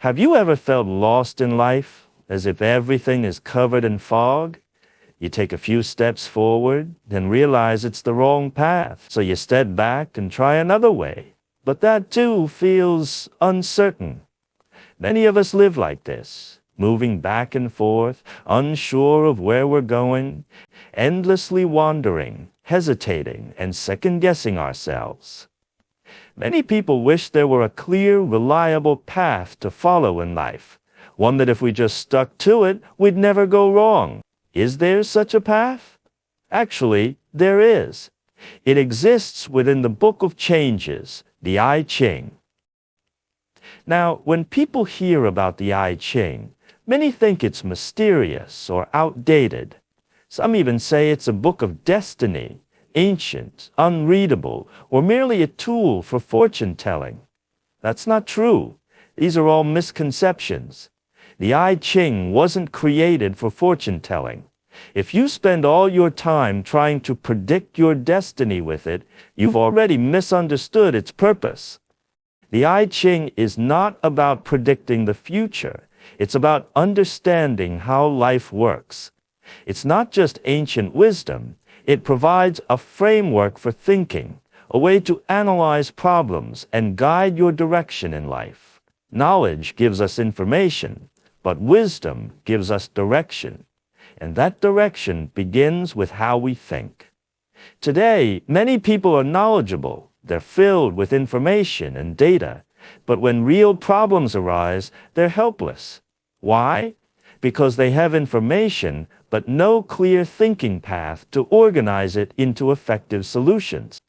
Have you ever felt lost in life, as if everything is covered in fog? You take a few steps forward, then realize it's the wrong path, so you step back and try another way. But that too feels uncertain. Many of us live like this, moving back and forth, unsure of where we're going, endlessly wandering, hesitating, and second-guessing ourselves. Many people wish there were a clear, reliable path to follow in life, one that if we just stuck to it, we'd never go wrong. Is there such a path? Actually, there is. It exists within the Book of Changes, the I Ching. Now, when people hear about the I Ching, many think it's mysterious or outdated. Some even say it's a book of destiny, ancient, unreadable, or merely a tool for fortune-telling. That's not true. These are all misconceptions. The I Ching wasn't created for fortune-telling. If you spend all your time trying to predict your destiny with it, you've already misunderstood its purpose. The I Ching is not about predicting the future. It's about understanding how life works. It's not just ancient wisdom. It provides a framework for thinking, a way to analyze problems and guide your direction in life. Knowledge gives us information, but wisdom gives us direction. And that direction begins with how we think. Today, many people are knowledgeable. They're filled with information and data. But when real problems arise, they're helpless. Why? Because they have information, but no clear thinking path to organize it into effective solutions.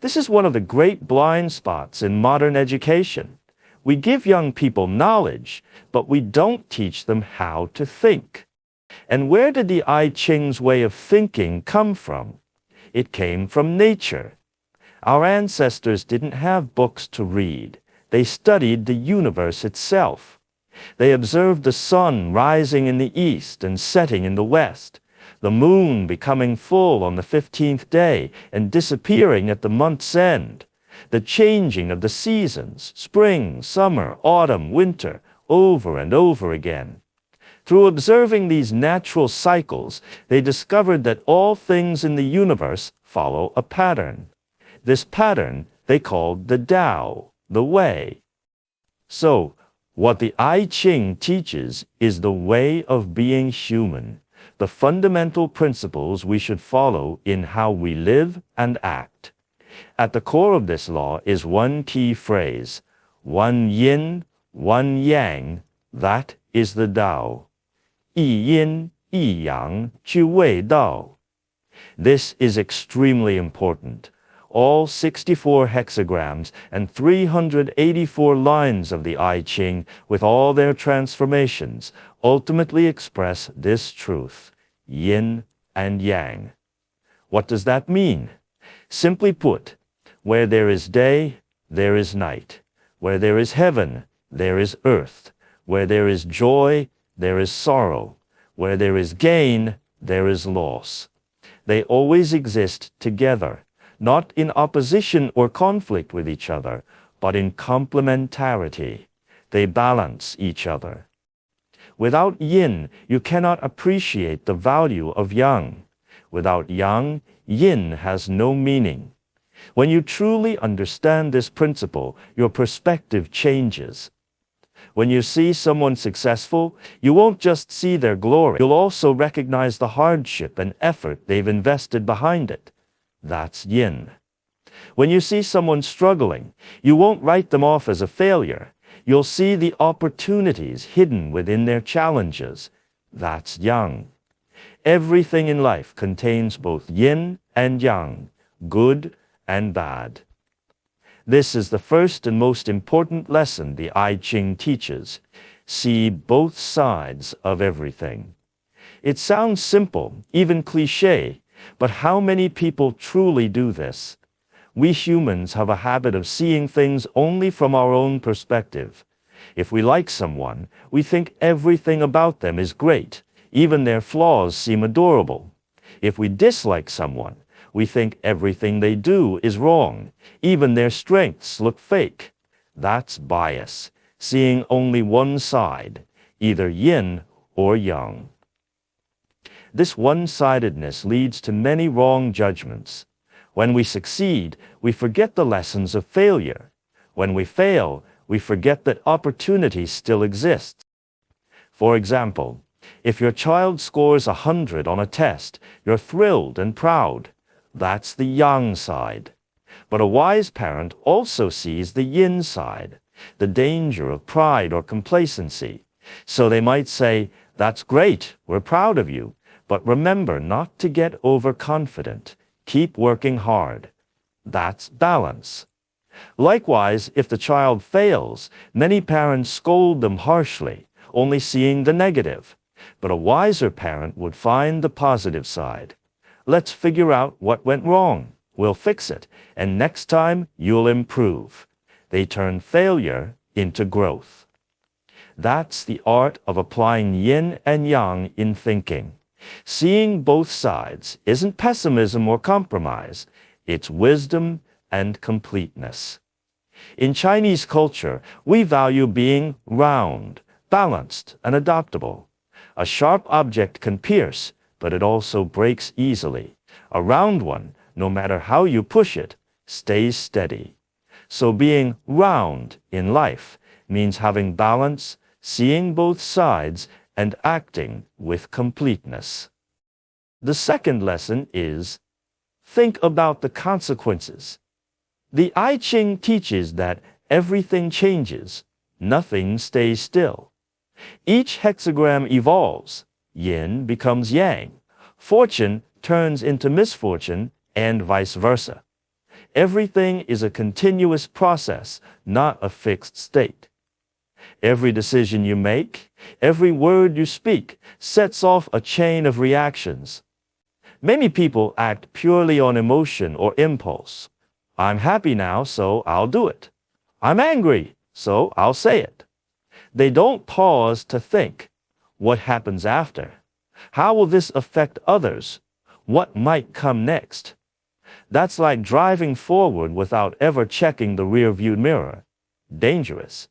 This is one of the great blind spots in modern education. We give young people knowledge, but we don't teach them how to think. And where did the I Ching's way of thinking come from? It came from nature. Our ancestors didn't have books to read. They studied the universe itself. They observed the sun rising in the east and setting in the west, the moon becoming full on the 15th day and disappearing at the month's end, the changing of the seasons, spring, summer, autumn, winter, over and over again. Through observing these natural cycles, they discovered that all things in the universe follow a pattern. This pattern they called the Tao, the way. So, what the I Ching teaches is the way of being human, the fundamental principles we should follow in how we live and act. At the core of this law is one key phrase, one yin, one yang, that is the Tao. 一阴一阳去谓道. This is extremely important. All 64 hexagrams and 384 lines of the I Ching, with all their transformations, ultimately express this truth, yin and yang. What does that mean? Simply put, where there is day, there is night. Where there is heaven, there is earth. Where there is joy, there is sorrow. Where there is gain, there is loss. They always exist together, not in opposition or conflict with each other, but in complementarity. They balance each other. Without yin, you cannot appreciate the value of yang. Without yang, yin has no meaning. When you truly understand this principle, your perspective changes. When you see someone successful, you won't just see their glory. You'll also recognize the hardship and effort they've invested behind it. That's yin. When you see someone struggling, you won't write them off as a failure. You'll see the opportunities hidden within their challenges. That's yang. Everything in life contains both yin and yang, good and bad. This is the first and most important lesson the I Ching teaches. See both sides of everything. It sounds simple, even cliché, but how many people truly do this? We humans have a habit of seeing things only from our own perspective. If we like someone, we think everything about them is great. Even their flaws seem adorable. If we dislike someone, we think everything they do is wrong. Even their strengths look fake. That's bias. seeing only one side, either yin or yang. This one-sidedness leads to many wrong judgments. When we succeed, we forget the lessons of failure. When we fail, we forget that opportunity still exists. For example, if your child scores 100 on a test, you're thrilled and proud. That's the yang side. But a wise parent also sees the yin side, the danger of pride or complacency. So they might say, "That's great, we're proud of you, but remember not to get overconfident. Keep working hard." That's balance. Likewise, if the child fails, many parents scold them harshly, only seeing the negative. But a wiser parent would find the positive side. "Let's figure out what went wrong. We'll fix it, and next time you'll improve." They turn failure into growth. That's the art of applying yin and yang in thinking. Seeing both sides isn't pessimism or compromise, it's wisdom and completeness. In Chinese culture, we value being round, balanced, and adaptable. A sharp object can pierce, but it also breaks easily. A round one, no matter how you push it, stays steady. So being round in life means having balance, seeing both sides, and acting with completeness. The second lesson is, think about the consequences. The I Ching teaches that everything changes, nothing stays still. Each hexagram evolves, yin becomes yang, fortune turns into misfortune, and vice versa. Everything is a continuous process, not a fixed state. Every decision you make, every word you speak, sets off a chain of reactions. Many people act purely on emotion or impulse. "I'm happy now, so I'll do it. I'm angry, so I'll say it." They don't pause to think, what happens after? How will this affect others? What might come next? That's like driving forward without ever checking the rearview mirror. Dangerous.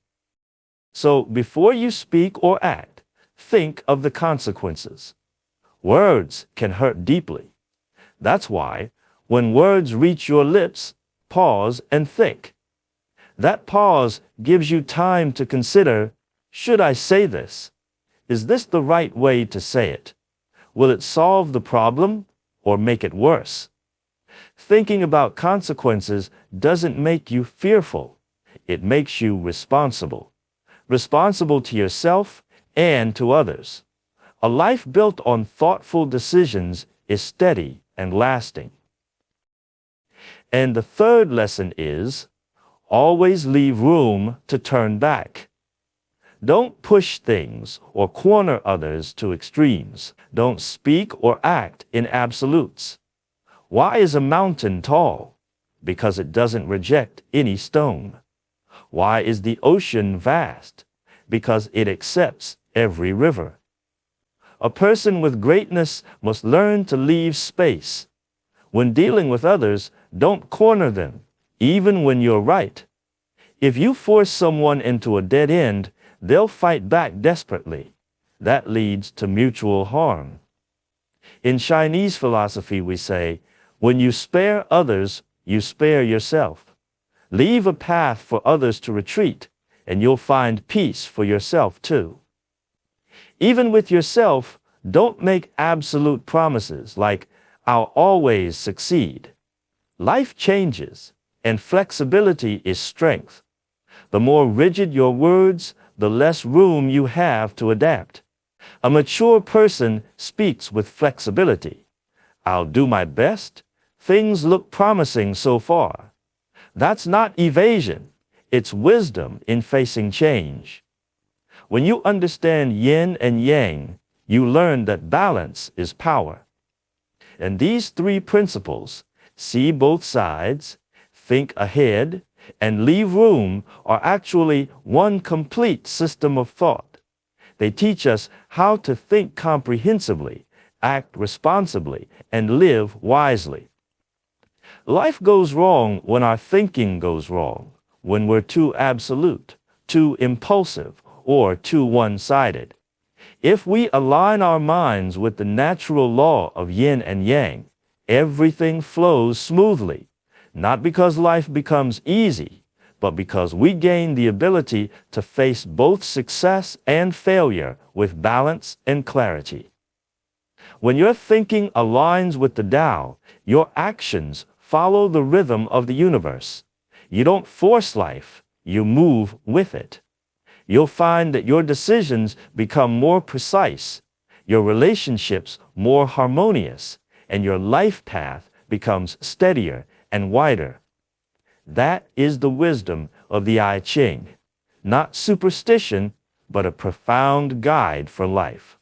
So before you speak or act, think of the consequences. Words can hurt deeply. That's why, when words reach your lips, pause and think. That pause gives you time to consider, should I say this? Is this the right way to say it? Will it solve the problem or make it worse? Thinking about consequences doesn't make you fearful. It makes you responsible. Responsible to yourself and to others. A life built on thoughtful decisions is steady and lasting. And the third lesson is, always leave room to turn back. Don't push things or corner others to extremes. Don't speak or act in absolutes. Why is a mountain tall? Because it doesn't reject any stone. Why is the ocean vast? Because it accepts every river. A person with greatness must learn to leave space. When dealing with others, don't corner them, even when you're right. If you force someone into a dead end, they'll fight back desperately. That leads to mutual harm. In Chinese philosophy, we say, when you spare others, you spare yourself. Leave a path for others to retreat, and you'll find peace for yourself too. Even with yourself, don't make absolute promises like, "I'll always succeed." Life changes, and flexibility is strength. The more rigid your words, the less room you have to adapt. A mature person speaks with flexibility. "I'll do my best. Things look promising so far." That's not evasion. It's wisdom in facing change. When you understand yin and yang, you learn that balance is power. And these three principles, see both sides, think ahead, and leave room, are actually one complete system of thought. They teach us how to think comprehensively, act responsibly, and live wisely. Life goes wrong when our thinking goes wrong, when we're too absolute, too impulsive, or too one-sided. If we align our minds with the natural law of yin and yang, everything flows smoothly, not because life becomes easy, but because we gain the ability to face both success and failure with balance and clarity. When your thinking aligns with the Tao, your actions follow the rhythm of the universe. You don't force life, you move with it. You'll find that your decisions become more precise, your relationships more harmonious, and your life path becomes steadier and wider. That is the wisdom of the I Ching, not superstition, but a profound guide for life.